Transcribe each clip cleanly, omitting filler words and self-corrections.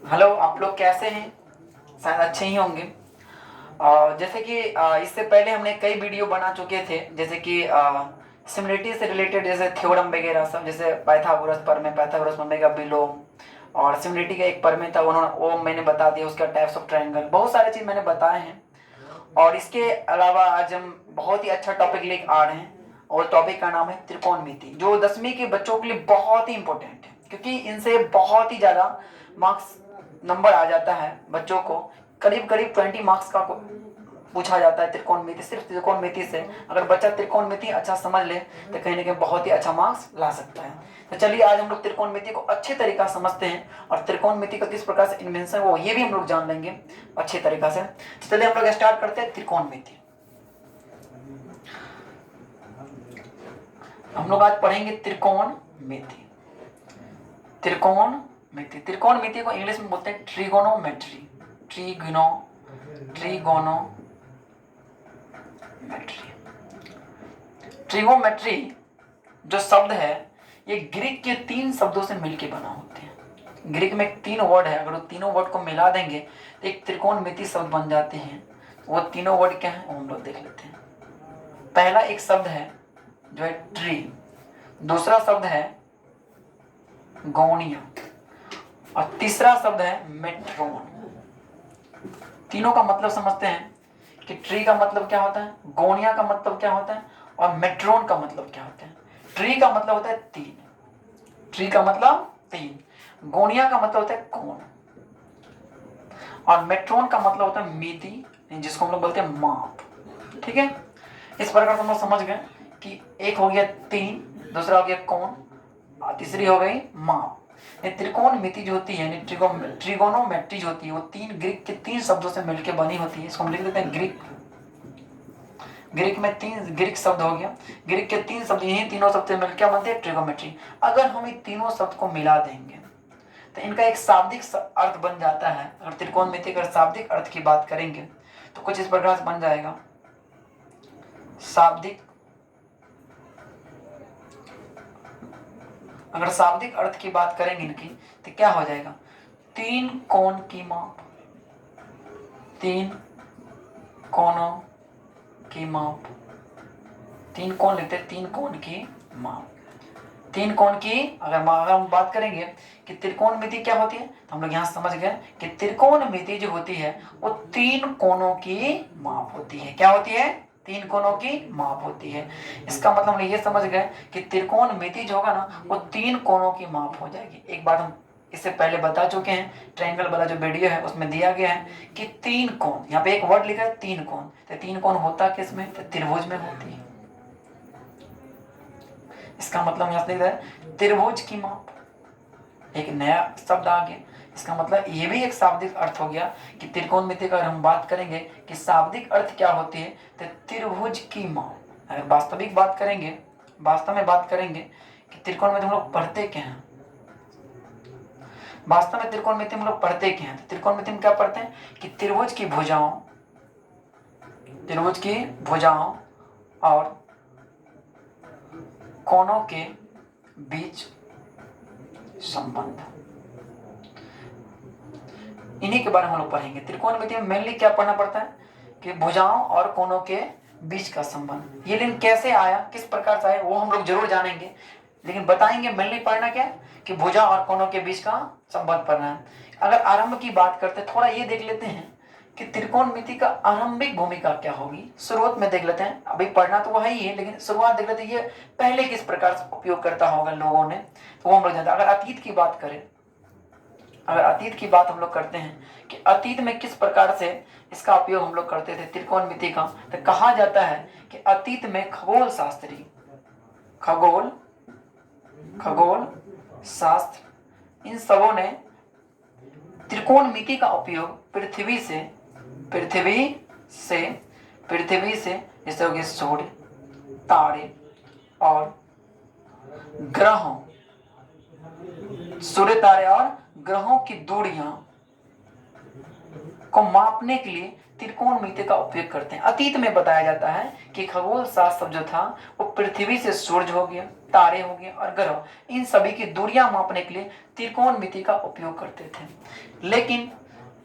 Hello, आप लोग कैसे हैं? शायद अच्छे ही होंगे। जैसे कि इससे पहले हमने कई वीडियो बना चुके थे, जैसे कि सिमिलरिटी से रिलेटेड, जैसे थ्योरम वगैरह सब, जैसे पाइथागोरस प्रमेय, पाइथागोरस प्रमेय का विलोम, और सिमिलरिटी का एक प्रमेय था, उन्होंने वो मैंने बता दिया, उसका टाइप्स ऑफ ट्रायंगल, बहुत सारे चीज़ मैंने बताए हैं। और इसके अलावा आज हम बहुत ही अच्छा टॉपिक लेकर आ रहे हैं, और टॉपिक का नाम है त्रिकोणमिति, जो 10वीं के बच्चों के लिए बहुत ही इंपॉर्टेंट है, क्योंकि इनसे बहुत ही ज़्यादा मार्क्स नंबर आ जाता है बच्चों को। करीब करीब 20 मार्क्स का पूछा जाता है त्रिकोणमिति, सिर्फ त्रिकोणमिति से। अगर बच्चा त्रिकोणमिति अच्छा समझ ले तो कहीं ना कहीं बहुत ही अच्छा मार्क्स ला सकता है। तो चलिए आज हम लोग त्रिकोणमिति को अच्छे तरीका समझते हैं, और त्रिकोणमिति का किस प्रकार से इन्वेंशन वो ये भी हम लोग जान लेंगे अच्छे तरीका से। तो चलिए हम लोग स्टार्ट करते हैं त्रिकोणमिति। हम लोग आज पढ़ेंगे त्रिकोणमिति। त्रिकोणमिति, त्रिकोणमिति को इंग्लिश में बोलते हैं ट्रिगोनोमेट्री। ट्रिगोनोमेट्री। ट्रिगोनोमेट्री जो शब्द है, ये ग्रीक के 3 शब्दों से मिलकर बना होते हैं। ग्रीक में 3 वर्ड है, अगर वो तीनों वर्ड को मिला देंगे तो एक त्रिकोणमिति शब्द बन जाते हैं। वो तीनों वर्ड क्या है वो हम लोग देख लेते हैं। पहला एक शब्द है जो है ट्री, दूसरा शब्द है गोनिया, और तीसरा शब्द है मेट्रोन। तीनों का मतलब समझते हैं कि ट्री का मतलब क्या होता है, गोनिया का मतलब क्या होता है, और मेट्रोन का मतलब क्या होता है। ट्री का मतलब होता है 3, ट्री का मतलब 3, गोनिया का मतलब होता है कोण, और मेट्रोन का मतलब होता है मिति, जिसको हम लोग बोलते हैं माप। ठीक है, इस प्रकार हम लोग समझ गए कि एक हो गया 3, दूसरा हो गया कोण, और तीसरी हो गई माप। त्रिकोणमिति जो होती है, ट्रिगोनोमेट्री जो होती है, वो ग्रीक के 3 शब्दों से मिलकर बनी होती है। इसको हम लिख देते हैं ग्रीक में 3 ग्रीक शब्द हो गया, ग्रीक के 3 शब्द, यही तीनों शब्द से मिलकर बनते हैं ट्रिगोनोमेट्री। अगर हम इन तीनों शब्द को मिला देंगे तो इनका एक शाब्दिक अर्थ बन जाता है। अगर त्रिकोणमिति का शाब्दिक अर्थ की बात करेंगे तो कुछ इस प्रकार से बन जाएगा। शाब्दिक, अगर शाब्दिक अर्थ की बात करेंगे इनकी तो क्या हो जाएगा, 3 कोण की माप, 3 कोणों की माप, 3 कोण लेते हैं, 3 कोण की माप, 3 कोण की। अगर हम बात करेंगे कि त्रिकोणमिति क्या होती है, तो हम लोग यहाँ समझ गए कि त्रिकोणमिति जो होती है वो 3 कोणों की माप होती है। क्या होती है? 3 कोणों की माप होती है। इसका मतलब हम ये समझ गए कि त्रिकोणमिति जो होगा ना, वो 3 कोणों की माप हो जाएगी। एक बात हम इससे पहले बता चुके हैं, ट्रायंगल वाला जो वीडियो है उसमें दिया गया है कि 3 कोण, यहाँ पे एक वर्ड लिखा है 3 कोण, तो 3 कोण होता किसमें, तो त्रिभुज में होती है। इसका मतलब यहाँ से लिख रहा है त्रिभुज की माप। एक नया शब्द आ गया, इसका मतलब ये भी एक शाब्दिक अर्थ हो गया कि त्रिकोणमिति का अगर हम बात करेंगे कि शाब्दिक अर्थ क्या होती है, तो त्रिभुज की माप। अगर वास्तविक बात करेंगे, वास्तव में बात करेंगे कि त्रिकोणमिति हम लोग पढ़ते क्या हैं, वास्तव में त्रिकोणमिति हम लोग पढ़ते क्या हैं, तो त्रिकोणमिति में क्या पढ़ते हैं कि त्रिभुज की भुजाओं, त्रिभुज की भुजाओं और कोणों के बीच संबंध, इन्हीं के बारे में हम लोग पढ़ेंगे। त्रिकोणमिति में मेनली क्या पढ़ना पड़ता है कि भुजाओं और कोणों के बीच का संबंध। ये लेकिन कैसे आया, किस प्रकार से आया, वो हम लोग जरूर जानेंगे, लेकिन बताएंगे मेनली पढ़ना क्या है कि भुजा और कोणों के बीच का संबंध पढ़ना है। अगर आरंभ की बात करते हैं, थोड़ा ये देख लेते हैं कि त्रिकोणमिति का आरंभिक भूमिका क्या होगी। शुरुआत में देख लेते हैं, अभी पढ़ना तो वही है, लेकिन शुरुआत देख लेते हैं ये पहले किस प्रकार से उपयोग करता होगा लोगों ने, तो वो हम लोग जानते हैं। अगर अतीत की बात करें, अगर अतीत की बात हम लोग करते हैं कि अतीत में किस प्रकार से इसका उपयोग हम लोग करते थे त्रिकोणमिति का, तो कहा जाता है कि अतीत में खगोल शास्त्री, खगोल खगोल शास्त्र, इन सबों ने त्रिकोणमिति का उपयोग पृथ्वी से जैसे हो गए सूर्य, तारे और ग्रहों, सूर्य तारे और ग्रहों की दूरियां को मापने के लिए त्रिकोणमिति का उपयोग करते हैं। अतीत में बताया जाता है कि खगोल शास्त्र जो था वो पृथ्वी से सूरज हो गया, तारे हो गए और ग्रह, इन सभी की दूरियां मापने के लिए त्रिकोणमिति का उपयोग करते थे। लेकिन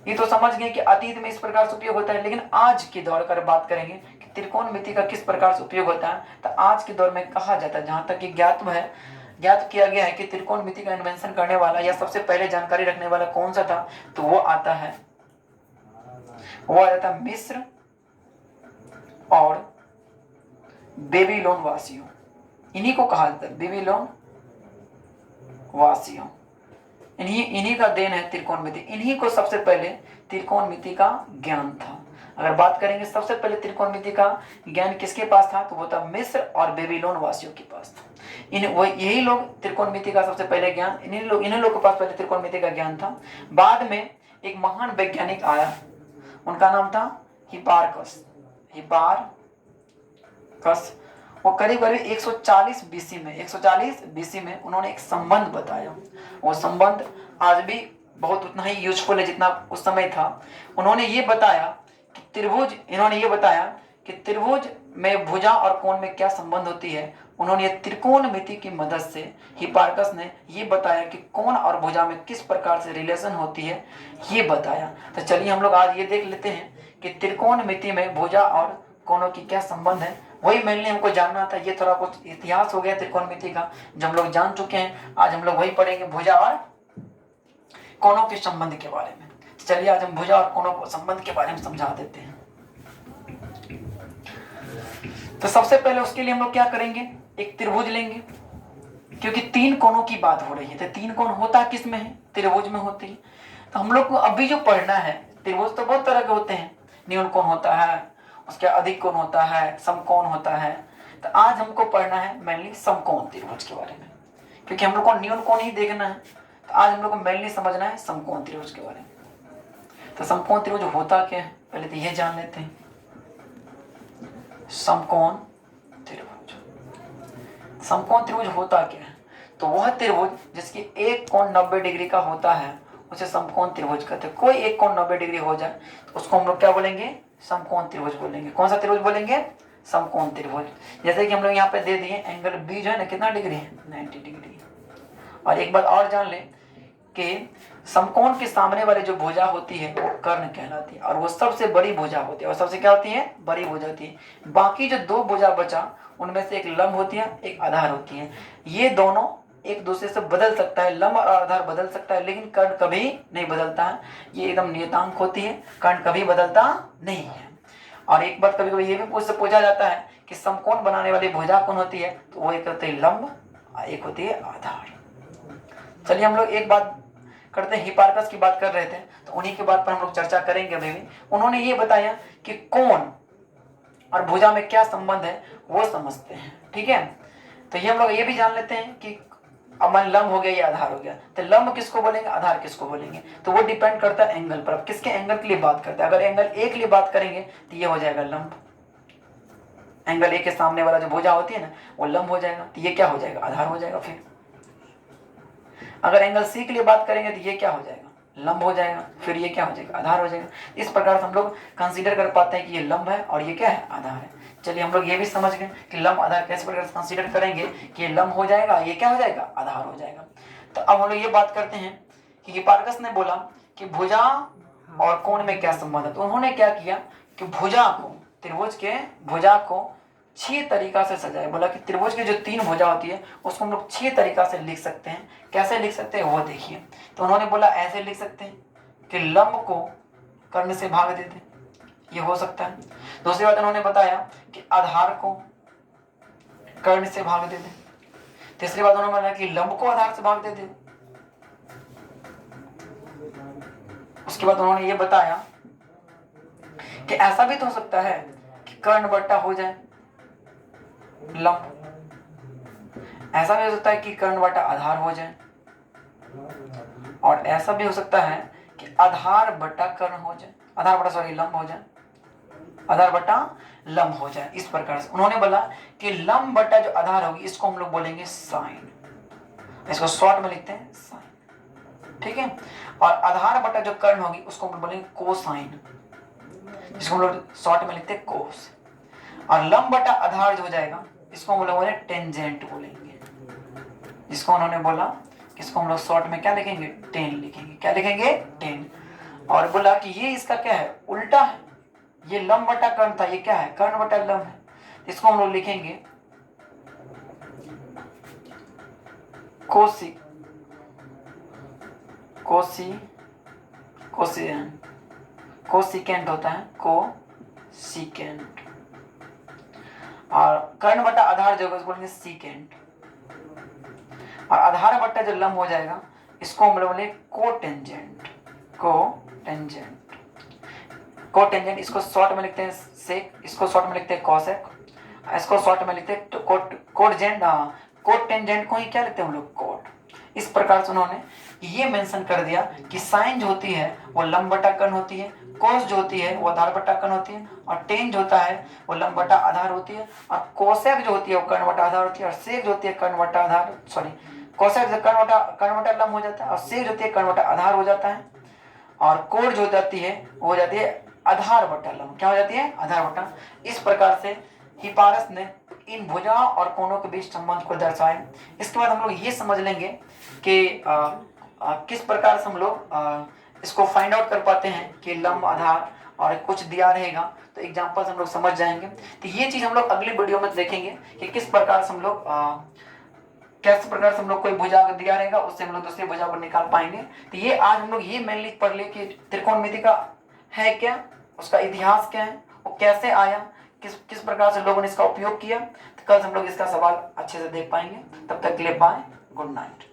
ये तो समझ गए कि अतीत में इस प्रकार से उपयोग होता है, लेकिन आज के दौर पर बात करेंगे कि त्रिकोणमिति का किस प्रकार से उपयोग होता है। तो आज के दौर में कहा जाता है, जहां तक कि ज्ञात किया गया है कि त्रिकोणमिति का इन्वेंशन करने वाला या सबसे पहले जानकारी रखने वाला कौन सा था, तो वो आ जाता है मिस्र और बेबीलोन वासियों। इन्हीं को कहा जाता है बेबीलोन वासियों। इन्हीं का देन है त्रिकोणमिति। इन्हीं को सबसे पहले त्रिकोणमिति का ज्ञान था। अगर बात करेंगे सबसे पहले त्रिकोणमिति का ज्ञान किसके पास था, तो वो था मिस्र और बेबीलोन वासियों के पास था। यही लोग त्रिकोणमिति का सबसे पहले ज्ञान, इन्हीं लोग के पास पहले त्रिकोणमिति का ज्ञान था। बाद में एक महान वैज्ञानिक आया, उनका नाम था हिपार्कस। वो करीब करीब 140 बीसी में उन्होंने एक संबंध बताया। वो संबंध आज भी बहुत उतना ही यूजफुल है जितना उस समय था। उन्होंने ये बताया कि त्रिभुज में भुजा और कोण में क्या संबंध होती है। उन्होंने त्रिकोणमिति की मदद से, हिपार्कस ने ये बताया कि कोण और भुजा में किस प्रकार से रिलेशन होती है, ये बताया। तो चलिए हम लोग आज ये देख लेते हैं कि त्रिकोणमिति में भुजा और कोणों की क्या संबंध है। वही मेनली हमको जानना था। ये थोड़ा कुछ इतिहास हो गया त्रिकोणमिति का जो हम लोग जान चुके हैं। आज हम लोग वही पढ़ेंगे भुजा और कोणों के संबंध के बारे में। चलिए आज हम भुजा और कोणों के संबंध के बारे में समझा देते हैं। तो सबसे पहले उसके लिए हम लोग क्या करेंगे, एक त्रिभुज लेंगे, क्योंकि तीन कोणों की बात हो रही है। तो तीन कोण होता किस में है, त्रिभुज में होती है। तो हम लोग को अभी जो पढ़ना है, त्रिभुज तो बहुत तरह के होते हैं, न्यून कोण होता है, उसके अधिक कोण होता है, समकोण होता है। तो आज हमको पढ़ना है मेनली समकोण त्रिभुज के बारे में, क्योंकि हम लोग को न्यून कोण ही देखना है। तो आज हम लोग को मेनली समझना है समकोण त्रिभुज के बारे में। तो समकोण त्रिभुज होता क्या है, पहले तो ये जान लेते हैं। समकोण त्रिभुज होता क्या है, तो वह त्रिभुज जिसकी एक कोण 90 डिग्री का होता है उसे समकोण त्रिभुज कहते हैं। कोई एक कोण 90 डिग्री हो जाए तो उसको हम लोग क्या बोलेंगे, समकोण त्रिभुज बोलेंगे। कौन सा त्रिभुज बोलेंगे, समकोण त्रिभुज। जैसे कि हम लोग यहाँ पे दे दिए एंगल बी जो है ना, कितना डिग्री है, 90 डिग्री। और एक बात और जान ले कि समकोण के सामने वाली जो भुजा होती है वो कर्ण कहलाती है, और वो सबसे बड़ी भुजा होती है। और सबसे क्या होती है, बड़ी भुजा होती है। बाकी जो दो भुजा बचा उनमें से एक लंब होती है, एक आधार होती है। ये दोनों एक दूसरे से बदल सकता है, लंब और आधार बदल सकता है, लेकिन कर्ण कभी नहीं बदलता है। ये एकदम नियतांक होती है, कर्ण कभी बदलता नहीं है। और एक बात कभी कभी ये भी उससे पूछा जाता है कि समकोण बनाने वाली भुजा कौन होती है, तो वो एक होती है लंब और एक होती है आधार। चलिए हम लोग एक बात करते हैं, हिपार्कस की बात कर रहे थे तो उन्हीं के बात पर हम लोग चर्चा करेंगे अभी भी। उन्होंने ये बताया कि कोण और भुजा में क्या संबंध है वो समझते हैं, ठीक है। तो ये हम लोग ये भी जान लेते हैं कि अमन लंब हो गया या आधार हो गया, तो लंब किसको बोलेंगे, आधार किसको बोलेंगे, तो वो डिपेंड करता है एंगल पर। अब किसके एंगल के लिए बात करते हैं, अगर एंगल ए के लिए बात करेंगे तो ये हो जाएगा लंब। एंगल ए के सामने वाला जो भुजा होती है ना वो लंब हो जाएगा, तो ये क्या हो जाएगा, आधार हो जाएगा। फिर अगर एंगल सी के लिए बात करेंगे तो ये क्या हो जाएगा, लंब हो जाएगा। फिर ये क्या हो जाएगा, आधार हो जाएगा। इस प्रकार से हम लोग कंसीडर कर पाते हैं कि ये लंब है और ये क्या है, आधार है। चलिए हम लोग ये भी समझ गए कि लंब आधार कैसे प्रकार से कंसीडर करेंगे कि ये लंब हो जाएगा, ये क्या हो जाएगा, आधार हो जाएगा। तो अब हम लोग ये बात करते हैं कि हिपार्कस ने बोला कि भुजा और कोण में क्या संबंध है। तो उन्होंने क्या किया कि भुजा को, त्रिभुज के भुजा को 6 तरीका से सजाया। बोला कि त्रिभुज की जो 3 भुजा होती है उसको हम लोग 6 तरीका से लिख सकते हैं। कैसे लिख सकते हैं वो देखिए। तो उन्होंने बोला ऐसे लिख सकते हैं कि लंब को कर्ण से भाग दे दे, ये हो सकता है। दूसरी बात उन्होंने बताया कि आधार को कर्ण से भाग दे दे। तीसरी बात उन्होंने बताया कि लंब को आधार से भाग दे दे। उसके बाद उन्होंने ये बताया कि ऐसा भी तो हो सकता है कि कर्ण बट्टा हो जाए लंब, ऐसा भी हो सकता है कि कर्ण बटा आधार हो जाए, और ऐसा भी हो सकता है कि आधार बटा कर्ण हो जाए, लंब हो जाए, आधार बटा लंब हो जाए। इस प्रकार से उन्होंने बोला कि लंब बटा जो आधार होगी इसको हम लोग बोलेंगे साइन, इसको शॉर्ट में लिखते हैं साइन, ठीक है। और आधार बटा जो कर्ण होगी उसको हम बोलेंगे कोसाइन। जिसको हम लोग शॉर्ट में लिखते हैं कोस। और लंब बटा आधार जो हो जाएगा इसको हम लोग बोले टेंजेंट बोलेंगे, जिसको उन्होंने बोला इसको हम लोग शॉर्ट में क्या लिखेंगे, टेन लिखेंगे। क्या लिखेंगे, टेन। और बोला कि ये इसका क्या है, उल्टा है, ये लंब बटा कर्ण था, ये क्या है, कर्ण बटा लंब है, इसको हम लोग लिखेंगे कोसी कोसी कोसी कोसिकेंट होता है, कोसिकेंट। और कर्ण बटा आधार जो है बोलेंगे सीकेंट। और आधार बट्टा जो लंब हो जाएगा इसको हम लोग बोले कोटेंजेंट, कोटेंजेंट, कोटेंजेंट। इसको शॉर्ट में लिखते हैं सेक, इसको शॉर्ट में लिखते हैं कॉसेक, इसको शॉर्ट में लिखते हैं कोटेंजेंट। कोटेंजेंट को ही क्या लिखते हैं हम लोग, कोट। इस प्रकार से उन्होंने ये मेंशन कर दिया कि साइन जो होती है वो लंब बटा कर्ण होती है, कोस जो होती है वो आधार बटा कर्ण होती है, और टेन जो होता है वो लंब बटा आधार होती है, और कोसेक जो होती है वो कर्ण बटा आधार होती है, और सेक जो होती है कर्ण बटा आधार, सॉरी कोसेक जो कर्ण बटा लंब हो जाता है, और सेक जो होती है कर्ण बटा आधार हो जाता है, और कोण जो जाती है वो हो जाती है आधार बटा लंब। क्या हो जाती है, आधार बटा। इस प्रकार से हिपारस ने इन भुजाओं और कोणों के बीच संबंध को दर्शाया। इसके बाद हम लोग ये समझ लेंगे कि किस प्रकार से हम लोग इसको फाइंड आउट कर पाते हैं कि लंब आधार, और कुछ दिया रहेगा तो एग्जांपल हम लोग समझ जाएंगे। तो ये चीज हम लोग अगली वीडियो में देखेंगे कि किस प्रकार से हम लोग किस प्रकार से हम लोग कोई भुजा दिया रहेगा उससे हम लोग दूसरी भुजा को निकाल पाएंगे। तो ये आज हम लोग ये मेनली पढ़ ले कि त्रिकोणमिति का है क्या, उसका इतिहास क्या है, वो कैसे आया, किस किस प्रकार से लोगों ने इसका उपयोग किया। तो कल हम लोग इसका सवाल अच्छे से देख पाएंगे। तब तक के लिए बाय, गुड नाइट।